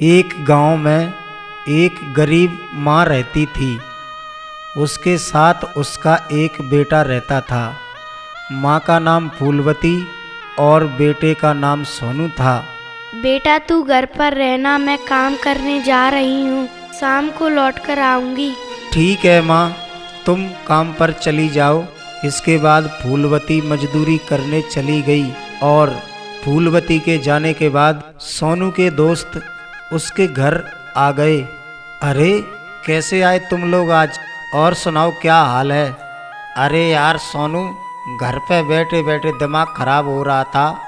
एक गांव में एक गरीब माँ रहती थी। उसके साथ उसका एक बेटा रहता था। माँ का नाम फूलवती और बेटे का नाम सोनू था। बेटा तू घर पर रहना, मैं काम करने जा रही हूँ, शाम को लौट कर आऊँगी। ठीक है माँ, तुम काम पर चली जाओ। इसके बाद फूलवती मजदूरी करने चली गई और फूलवती के जाने के बाद सोनू के दोस्त उसके घर आ गए। अरे कैसे आए तुम लोग आज, और सुनाओ क्या हाल है? अरे यार सोनू, घर पे बैठे बैठे दिमाग खराब हो रहा था,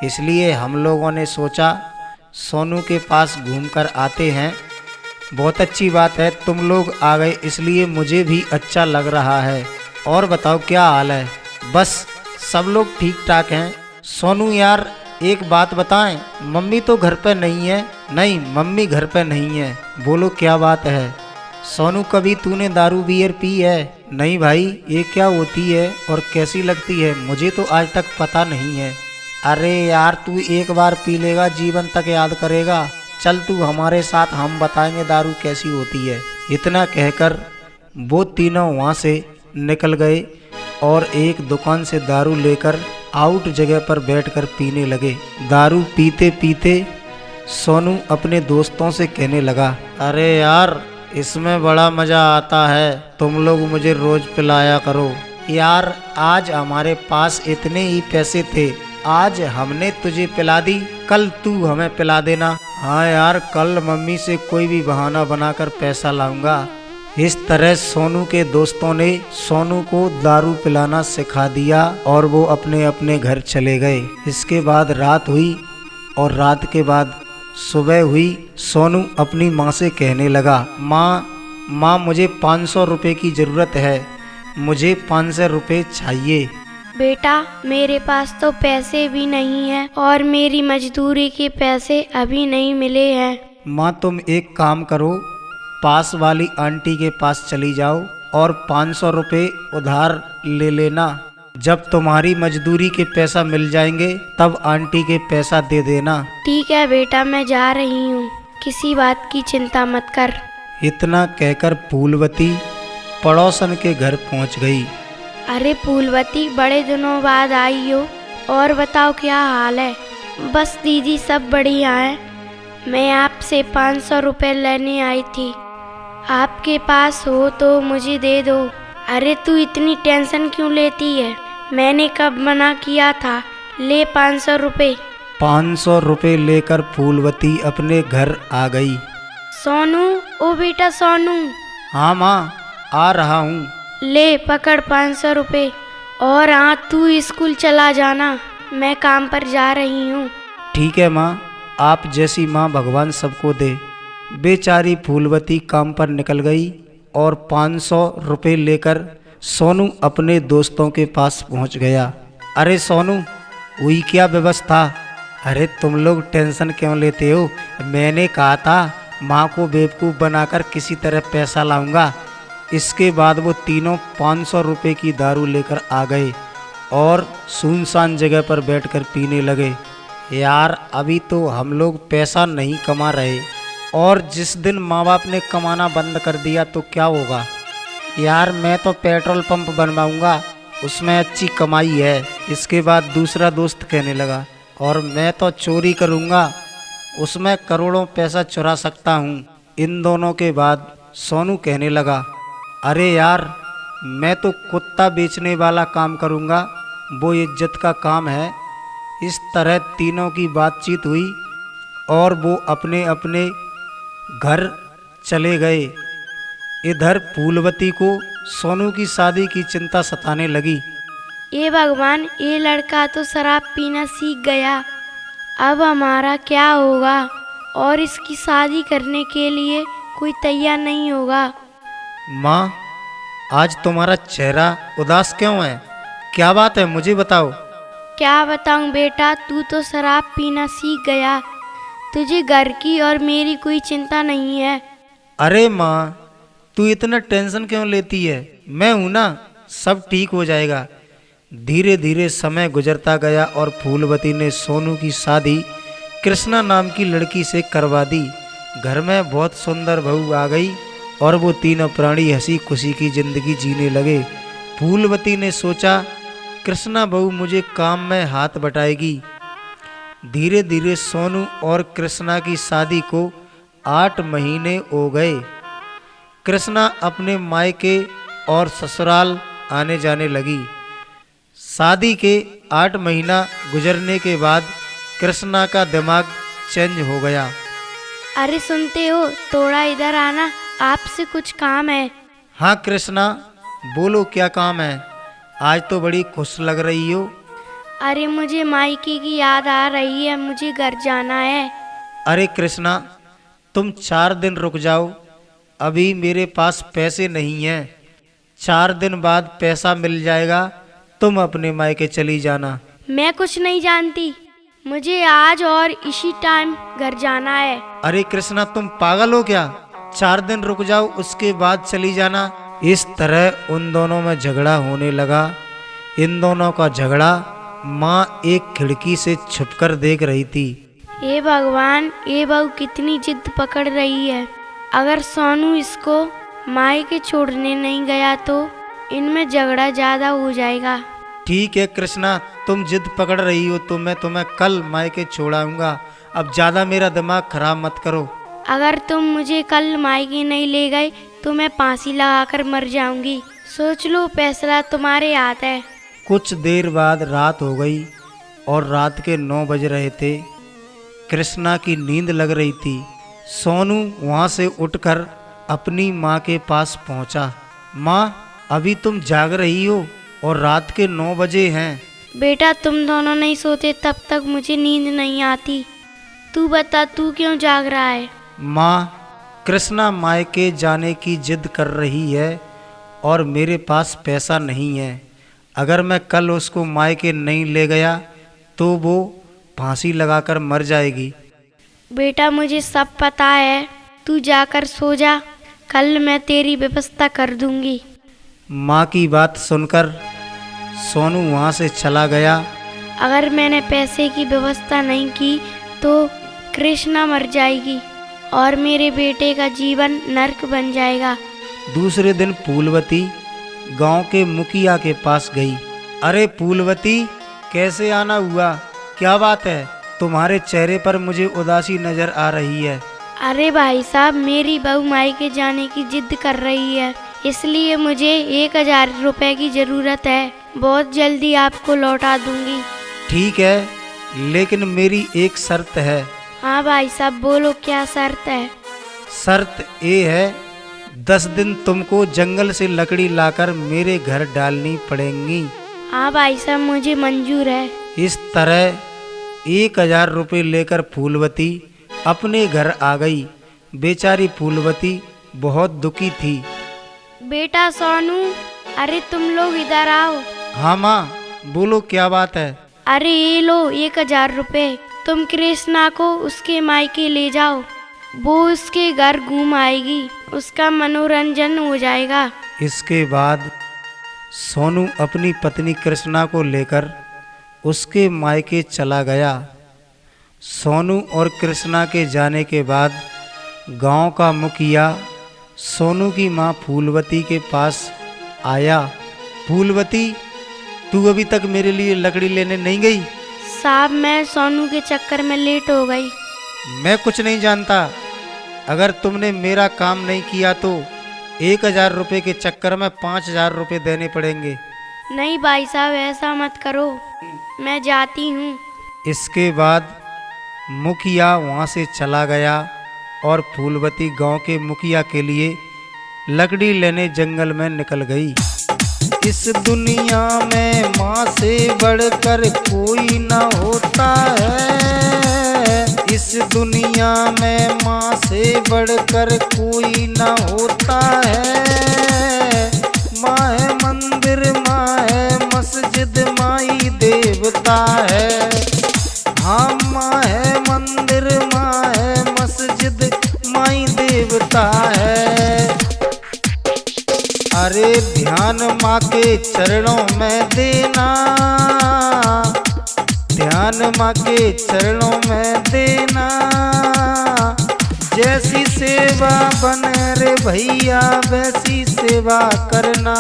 इसलिए हम लोगों ने सोचा सोनू के पास घूमकर आते हैं। बहुत अच्छी बात है, तुम लोग आ गए इसलिए मुझे भी अच्छा लग रहा है। और बताओ क्या हाल है? बस सब लोग ठीक ठाक हैं। सोनू यार एक बात बताएं, मम्मी तो घर पे नहीं है। नहीं, मम्मी घर पे नहीं है। बोलो क्या बात है? सोनू कभी तूने दारू बियर पी है? नहीं भाई, ये क्या होती है और कैसी लगती है, मुझे तो आज तक पता नहीं है। अरे यार तू एक बार पी लेगा जीवन तक याद करेगा। चल तू हमारे साथ, हम बताएंगे दारू कैसी होती है। इतना कहकर वो तीनों वहाँ से निकल गए और एक दुकान से दारू लेकर आउट जगह पर बैठकर पीने लगे। दारू पीते पीते सोनू अपने दोस्तों से कहने लगा, अरे यार इसमें बड़ा मज़ा आता है, तुम लोग मुझे रोज़ पिलाया करो। यार आज हमारे पास इतने ही पैसे थे, आज हमने तुझे पिला दी, कल तू हमें पिला देना। हाँ यार, कल मम्मी से कोई भी बहाना बनाकर पैसा लाऊंगा। इस तरह सोनू के दोस्तों ने सोनू को दारू पिलाना सिखा दिया और वो अपने अपने घर चले गए। इसके बाद रात हुई और रात के बाद सुबह हुई। सोनू अपनी माँ से कहने लगा, माँ मुझे 500 रुपये की ज़रूरत है, मुझे 500 रुपये चाहिए। बेटा मेरे पास तो पैसे भी नहीं है और मेरी मजदूरी के पैसे अभी नहीं मिले हैं। माँ तुम एक काम करो, पास वाली आंटी के पास चली जाओ और 500 रुपये उधार ले लेना। जब तुम्हारी मजदूरी के पैसा मिल जाएंगे तब आंटी के पैसा दे देना। ठीक है बेटा, मैं जा रही हूँ, किसी बात की चिंता मत कर। इतना कहकर फूलवती पड़ोसन के घर पहुँच गई। अरे फूलवती, बड़े दिनों बाद आई हो, और बताओ क्या हाल है? बस दीदी सब बढ़िया है। मैं आपसे 500 रुपये लेने आई थी, आपके पास हो तो मुझे दे दो। अरे तू इतनी टेंशन क्यों लेती है, मैंने कब मना किया था, ले 500 रुपये। 500 रुपये लेकर फूलवती अपने घर आ गई। सोनू, ओ बेटा सोनू। हाँ माँ, आ रहा हूँ। ले पकड़ 500 रुपये, और हाँ तू स्कूल चला जाना, मैं काम पर जा रही हूँ। ठीक है माँ, आप जैसी माँ भगवान सबको दे। बेचारी फूलवती काम पर निकल गई और 500 रुपये लेकर सोनू अपने दोस्तों के पास पहुँच गया। अरे सोनू, हुई क्या व्यवस्था? अरे तुम लोग टेंशन क्यों लेते हो, मैंने कहा था माँ को बेवकूफ़ बनाकर किसी तरह पैसा लाऊंगा। इसके बाद वो तीनों 500 रुपये की दारू लेकर आ गए और सुनसान जगह पर बैठकर पीने लगे। यार अभी तो हम लोग पैसा नहीं कमा रहे, और जिस दिन माँ बाप ने कमाना बंद कर दिया तो क्या होगा? यार मैं तो पेट्रोल पंप बनवाऊंगा, उसमें अच्छी कमाई है। इसके बाद दूसरा दोस्त कहने लगा, और मैं तो चोरी करूंगा, उसमें करोड़ों पैसा चुरा सकता हूँ। इन दोनों के बाद सोनू कहने लगा, अरे यार मैं तो कुत्ता बेचने वाला काम करूंगा, वो इज्जत का काम है। इस तरह तीनों की बातचीत हुई और वो अपने अपने घर चले गए। इधर फूलवती को सोनू की शादी की चिंता सताने लगी। ये भगवान, ये लड़का तो शराब पीना सीख गया, अब हमारा क्या होगा? और इसकी शादी करने के लिए कोई तैयार नहीं होगा। माँ, आज तुम्हारा चेहरा उदास क्यों है? क्या बात है, मुझे बताओ। क्या बताऊं बेटा, तू तो शराब पीना सीख गया, तुझे घर की और मेरी कोई चिंता नहीं है। अरे माँ, तू इतना टेंशन क्यों लेती है, मैं हूँ ना, सब ठीक हो जाएगा। धीरे धीरे समय गुजरता गया और फूलवती ने सोनू की शादी कृष्णा नाम की लड़की से करवा दी। घर में बहुत सुंदर बहू आ गई और वो तीनों प्राणी हंसी खुशी की जिंदगी जीने लगे। फूलवती ने सोचा कृष्णा बहू मुझे काम में हाथ बटाएगी। धीरे धीरे सोनू और कृष्णा की शादी को 8 महीने हो गए। कृष्णा अपने मायके और ससुराल आने जाने लगी। शादी के 8 महीना गुजरने के बाद कृष्णा का दिमाग चेंज हो गया। अरे सुनते हो, थोड़ा इधर आना, आपसे कुछ काम है। हाँ कृष्णा, बोलो क्या काम है? आज तो बड़ी खुश लग रही हो। अरे मुझे मायके की याद आ रही है, मुझे घर जाना है। अरे कृष्णा, तुम 4 दिन रुक जाओ, अभी मेरे पास पैसे नहीं हैं। 4 दिन बाद पैसा मिल जाएगा, तुम अपने मायके चली जाना। मैं कुछ नहीं जानती, मुझे आज और इसी टाइम घर जाना है। अरे कृष्णा, तुम पागल हो क्या? 4 दिन रुक जाओ, उसके बाद चली जाना। इस तरह उन दोनों में झगड़ा होने लगा। इन दोनों का झगड़ा माँ एक खिड़की से छुपकर देख रही थी। हे भगवान, ये बहू कितनी जिद पकड़ रही है। अगर सोनू इसको मायके छोड़ने नहीं गया तो इनमें झगड़ा ज्यादा हो जाएगा। ठीक है कृष्णा, तुम जिद पकड़ रही हो तो मैं तुम्हें कल मायके छोड़ाऊंगा। अब ज्यादा मेरा दिमाग खराब मत करो। अगर तुम मुझे कल मायके नहीं ले गए तो मैं फांसी लगाकर मर जाऊंगी। सोच लो, फैसला तुम्हारे हाथ है। कुछ देर बाद रात हो गई और रात के 9 बज रहे थे। कृष्णा की नींद लग रही थी। सोनू वहाँ से उठकर अपनी माँ के पास पहुँचा। माँ, अभी तुम जाग रही हो और रात के 9 बजे हैं। बेटा, तुम दोनों नहीं सोते तब तक मुझे नींद नहीं आती। तू बता, तू क्यों जाग रहा है? माँ, कृष्णा मायके जाने की जिद कर रही है और मेरे पास पैसा नहीं है। अगर मैं कल उसको मायके नहीं ले गया तो वो फांसी लगाकर मर जाएगी। बेटा, मुझे सब पता है, तू जाकर सो जा, कल मैं तेरी व्यवस्था कर दूंगी। माँ की बात सुनकर सोनू वहाँ से चला गया। अगर मैंने पैसे की व्यवस्था नहीं की तो कृष्णा मर जाएगी और मेरे बेटे का जीवन नर्क बन जाएगा। दूसरे दिन फूलवती गांव के मुखिया के पास गई। अरे फूलवती, कैसे आना हुआ? क्या बात है? तुम्हारे चेहरे पर मुझे उदासी नजर आ रही है। अरे भाई साहब, मेरी बहू मायके जाने की जिद कर रही है, इसलिए मुझे 1000 रुपए की जरूरत है। बहुत जल्दी आपको लौटा दूंगी। ठीक है, लेकिन मेरी एक शर्त है। हाँ भाई साहब, बोलो क्या शर्त है? शर्त ये है, 10 दिन तुमको जंगल से लकड़ी लाकर मेरे घर डालनी पड़ेंगी। हाँ भाई साहब, मुझे मंजूर है। इस तरह 1000 रुपये लेकर फूलवती अपने घर आ गई। बेचारी फूलवती बहुत दुखी थी। बेटा सोनू, अरे तुम लोग इधर आओ। हाँ माँ, बोलो क्या बात है? अरे ये लो 1000 रुपए, तुम कृष्णा को उसके मायके ले जाओ, वो उसके घर घूम आएगी, उसका मनोरंजन हो जाएगा। इसके बाद सोनू अपनी पत्नी कृष्णा को लेकर उसके मायके चला गया। सोनू और कृष्णा के जाने के बाद गांव का मुखिया सोनू की माँ फूलवती के पास आया। फूलवती, तू अभी तक मेरे लिए लकड़ी लेने नहीं गई? साहब, मैं सोनू के चक्कर में लेट हो गई। मैं कुछ नहीं जानता। अगर तुमने मेरा काम नहीं किया तो 1000 रुपये के चक्कर में 5000 रुपये देने पड़ेंगे। नहीं भाई साहब, ऐसा मत करो, मैं जाती हूँ। इसके बाद मुखिया वहाँ से चला गया और फूलवती गांव के मुखिया के लिए लकड़ी लेने जंगल में निकल गई। इस दुनिया में माँ से बढ़कर कोई ना होता है। इस दुनिया में माँ से बढ़कर कोई ना होता है। माँ है मंदिर, माँ है मस्जिद, माई देवता है। हाँ, माँ है मंदिर, माँ है मस्जिद, माई देवता है। अरे ध्यान माँ के चरणों में देना, ध्यान माँ के चरणों में देना। जैसी सेवा बने रे भैया वैसी सेवा करना,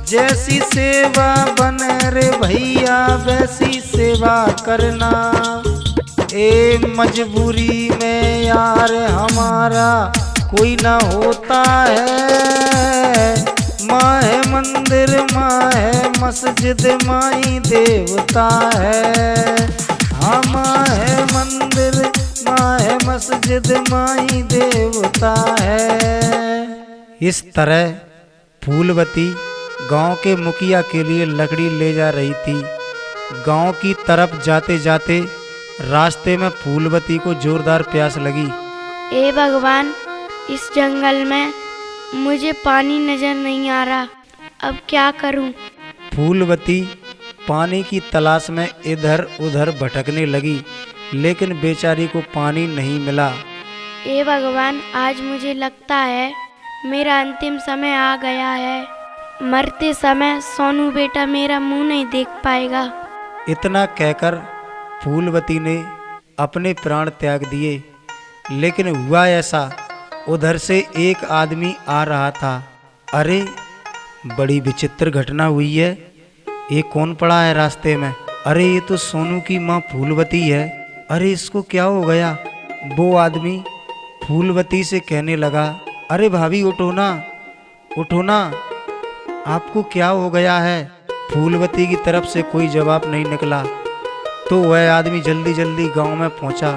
जैसी सेवा बने रे भैया वैसी सेवा करना। ए मजबूरी में यार हमारा कोई ना होता है, माँ है मंदिर माँ है मस्जिद माई देवता है। हाँ माँ है मंदिर माँ है मस्जिद माई देवता है। इस तरह फूलवती गांव के मुखिया के लिए लकड़ी ले जा रही थी। गांव की तरफ जाते जाते रास्ते में फूलवती को जोरदार प्यास लगी। ए भगवान, इस जंगल में मुझे पानी नजर नहीं आ रहा, अब क्या करूं? फूलवती पानी की तलाश में इधर उधर भटकने लगी, लेकिन बेचारी को पानी नहीं मिला। ए भगवान, आज मुझे लगता है मेरा अंतिम समय आ गया है। मरते समय सोनू बेटा मेरा मुंह नहीं देख पाएगा। इतना कहकर फूलवती ने अपने प्राण त्याग दिए। लेकिन हुआ ऐसा, उधर से एक आदमी आ रहा था। अरे बड़ी विचित्र घटना हुई है, ये कौन पड़ा है रास्ते में? अरे ये तो सोनू की माँ फूलवती है। अरे इसको क्या हो गया? वो आदमी फूलवती से कहने लगा, अरे भाभी उठो ना, उठो ना, आपको क्या हो गया है? फूलवती की तरफ से कोई जवाब नहीं निकला। तो वह आदमी जल्दी जल्दी गांव में पहुंचा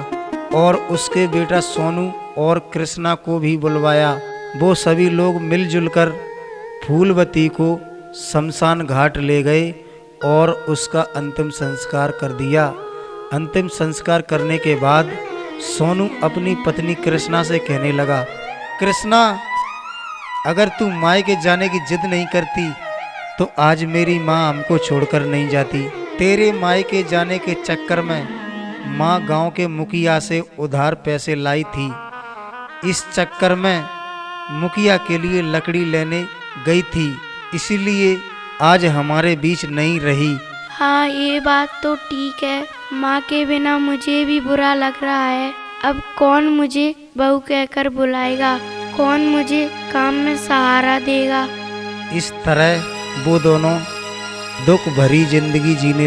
और उसके बेटा सोनू और कृष्णा को भी बुलवाया। वो सभी लोग मिलजुल कर फूलवती को शमशान घाट ले गए और उसका अंतिम संस्कार कर दिया। अंतिम संस्कार करने के बाद सोनू अपनी पत्नी कृष्णा से कहने लगा, कृष्णा, अगर तू मायके जाने की जिद नहीं करती तो आज मेरी माँ हमको छोड़कर नहीं जाती। तेरे मायके जाने के चक्कर में माँ गांव के मुखिया से उधार पैसे लाई थी। इस चक्कर में मुखिया के लिए लकड़ी लेने गई थी, इसीलिए आज हमारे बीच नहीं रही। हाँ, ये बात तो ठीक है। माँ के बिना मुझे भी बुरा लग रहा है। अब कौन मुझे बहू कहकर बुलाएगा? कौन मुझे काम में सहारा देगा? इस तरह वो दोनों दुख भरी जिंदगी जीने लगे।